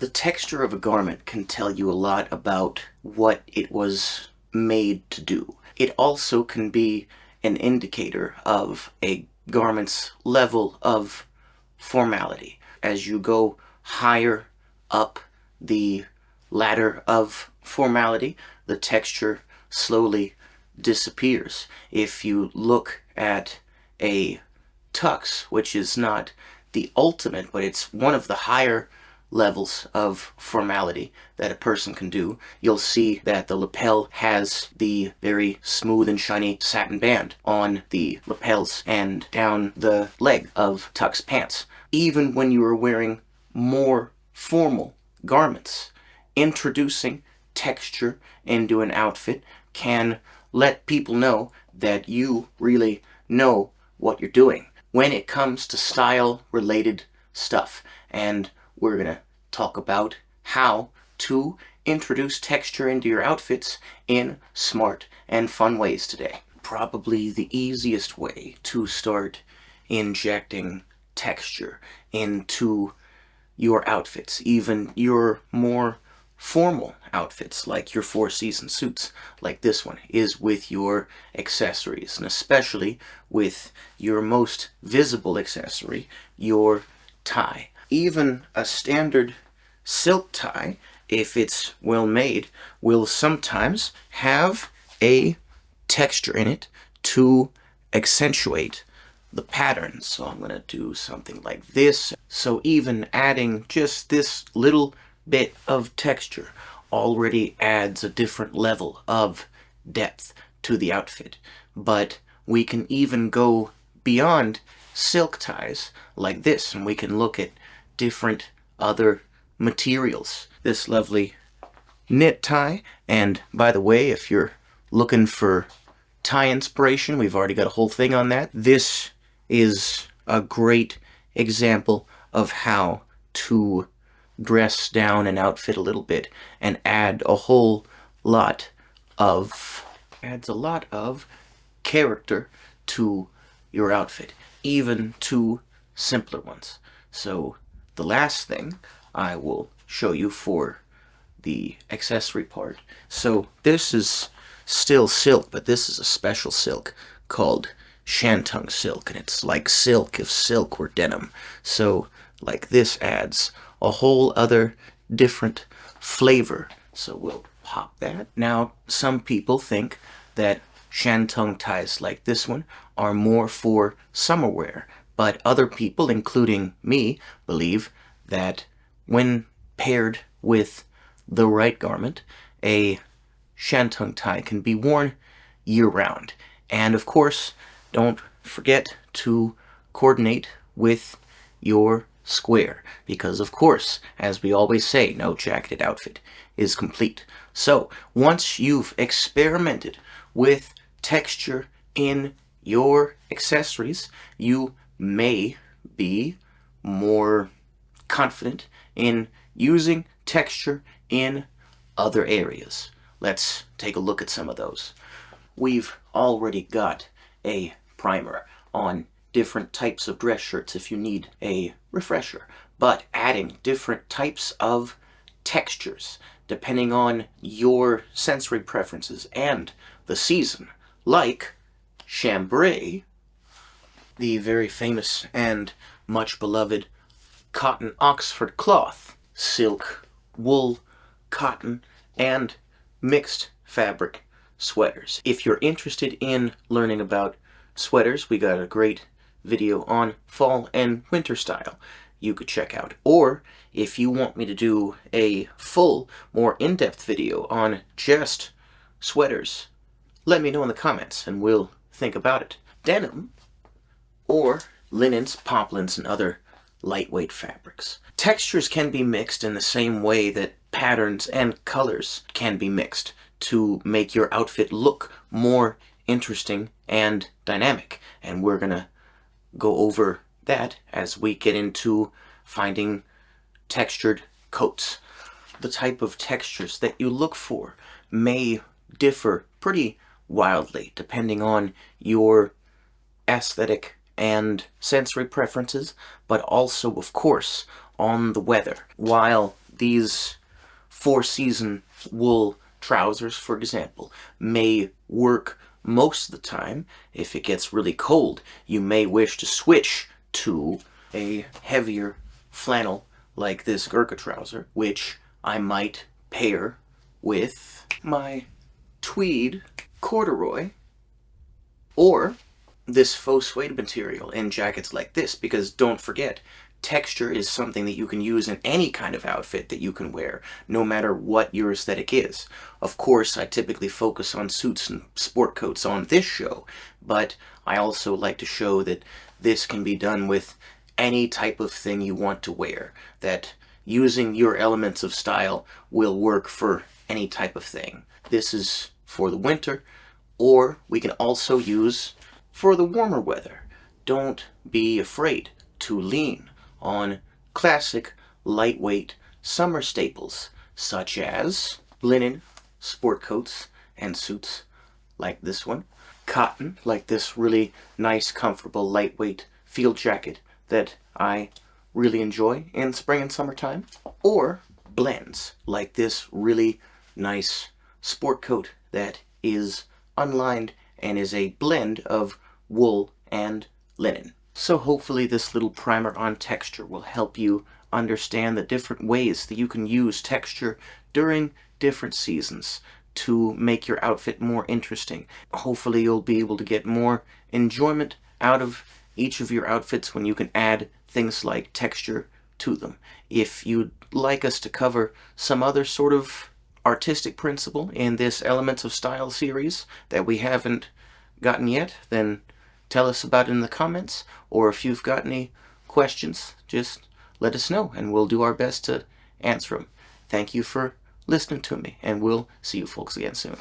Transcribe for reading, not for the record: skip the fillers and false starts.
The texture of a garment can tell you a lot about what it was made to do. It also can be an indicator of a garment's level of formality. As you go higher up the ladder of formality, the texture slowly disappears. If you look at a tux, which is not the ultimate, but it's one of the higher levels of formality that a person can do, you'll see that the lapel has the very smooth and shiny satin band on the lapels and down the leg of tux pants. Even when you are wearing more formal garments, introducing texture into an outfit can let people know that you really know what you're doing when it comes to style related stuff. And we're going to talk about how to introduce texture into your outfits in smart and fun ways today. Probably the easiest way to start injecting texture into your outfits, even your more formal outfits like your four-season suits like this one, is with your accessories, and especially with your most visible accessory, your tie. Even a standard silk tie, if it's well made, will sometimes have a texture in it to accentuate the pattern. So I'm going to do something like this. So even adding just this little bit of texture already adds a different level of depth to the outfit. But we can even go beyond silk ties like this, and we can look at different other materials. This lovely knit tie, and by the way, if you're looking for tie inspiration, we've already got a whole thing on that. This is a great example of how to dress down an outfit a little bit and adds a lot of character to your outfit, even to simpler ones. So the last thing I will show you for the accessory part. So this is still silk, but this is a special silk called Shantung silk, and it's like silk if silk were denim. So like this adds a whole other different flavor. So we'll pop that. Now some people think that Shantung ties like this one are more for summer wear, but other people, including me, believe that when paired with the right garment, a Shantung tie can be worn year-round. And of course, don't forget to coordinate with your square, because of course, as we always say, no jacketed outfit is complete. So once you've experimented with texture in your accessories, you may be more confident in using texture in other areas. Let's take a look at some of those. We've already got a primer on different types of dress shirts if you need a refresher, but adding different types of textures depending on your sensory preferences and the season, like chambray, the very famous and much beloved cotton Oxford cloth, silk, wool, cotton, and mixed fabric sweaters. If you're interested in learning about sweaters, we got a great video on fall and winter style you could check out. Or if you want me to do a full, more in-depth video on just sweaters, let me know in the comments and we'll think about it. Denim or linens, poplins, and other lightweight fabrics. Textures can be mixed in the same way that patterns and colors can be mixed to make your outfit look more interesting and dynamic. And we're gonna go over that as we get into finding textured coats. The type of textures that you look for may differ pretty wildly depending on your aesthetic and sensory preferences, but also, of course, on the weather. While these four-season wool trousers, for example, may work most of the time. If it gets really cold, you may wish to switch to a heavier flannel like this Gurkha trouser, which I might pair with my tweed corduroy or this faux suede material in jackets like this, because don't forget, texture is something that you can use in any kind of outfit that you can wear, no matter what your aesthetic is. Of course, I typically focus on suits and sport coats on this show, but I also like to show that this can be done with any type of thing you want to wear, that using your elements of style will work for any type of thing. This is for the winter, or we can also use for the warmer weather. Don't be afraid to lean on classic, lightweight summer staples, such as linen sport coats and suits like this one, cotton like this really nice, comfortable, lightweight field jacket that I really enjoy in spring and summertime, or blends like this really nice sport coat that is unlined and is a blend of wool and linen. So hopefully this little primer on texture will help you understand the different ways that you can use texture during different seasons to make your outfit more interesting. Hopefully you'll be able to get more enjoyment out of each of your outfits when you can add things like texture to them. If you'd like us to cover some other sort of artistic principle in this Elements of Style series that we haven't gotten yet, then tell us about it in the comments, or if you've got any questions, just let us know and we'll do our best to answer them. Thank you for listening to me, and we'll see you folks again soon.